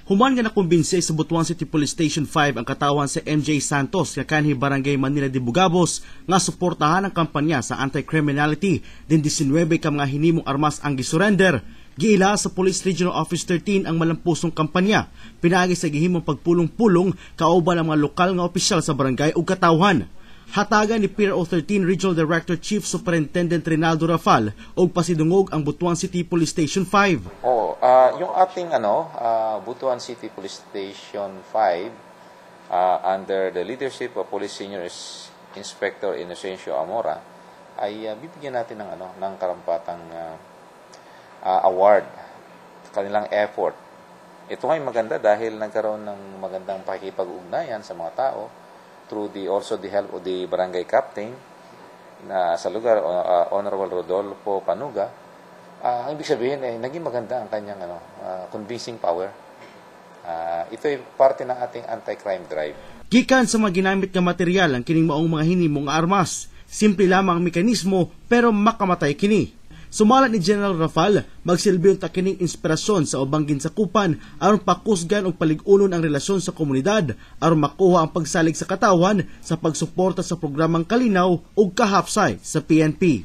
Human nga nakumbinse sa Butuan City Police Station 5 ang katawan sa MJ Santos nga kanhi Barangay Manila de Bugabos nga suportahan ang kampanya sa anti-criminality din 19 ka mga hinimong armas ang gisurrender. Giila sa Police Regional Office 13 ang malampusong kampanya, pinaagi sa gihimong pagpulong-pulong kauban ang mga lokal nga opisyal sa barangay ug katawhan. Hatagan ni PRO 13 Regional Director Chief Superintendent Rinaldo Rafal og pasidungog ang Butuan City Police Station 5. Yung ating Butuan City Police Station 5 under the leadership of Police Senior Inspector Inocencio Amora ay bibigyan natin ng karampatang award sa kanilang effort. Ito ay maganda dahil nagkaroon ng magandang pakikipag-ugnayan sa mga tao through also the help of the barangay captain na sa lugar, Honorable Rodolfo Panuga. Ang ibig sabihin ay naging maganda ang kanyang convincing power. Ito ay parte ng ating anti-crime drive. Gikan sa mga ginamit nga material ang kining maong mga hinimong armas. Simple lamang ang mekanismo pero makamatay kini. Sumalat ni General Rafal, magsilbi unta kining inspirasyon sa ubang ginsakupan aron pakusgan og palig-unon ang relasyon sa komunidad aron makuha ang pagsalig sa katawan sa pagsuporta sa programang Kalinaw ug Kahapsay sa PNP.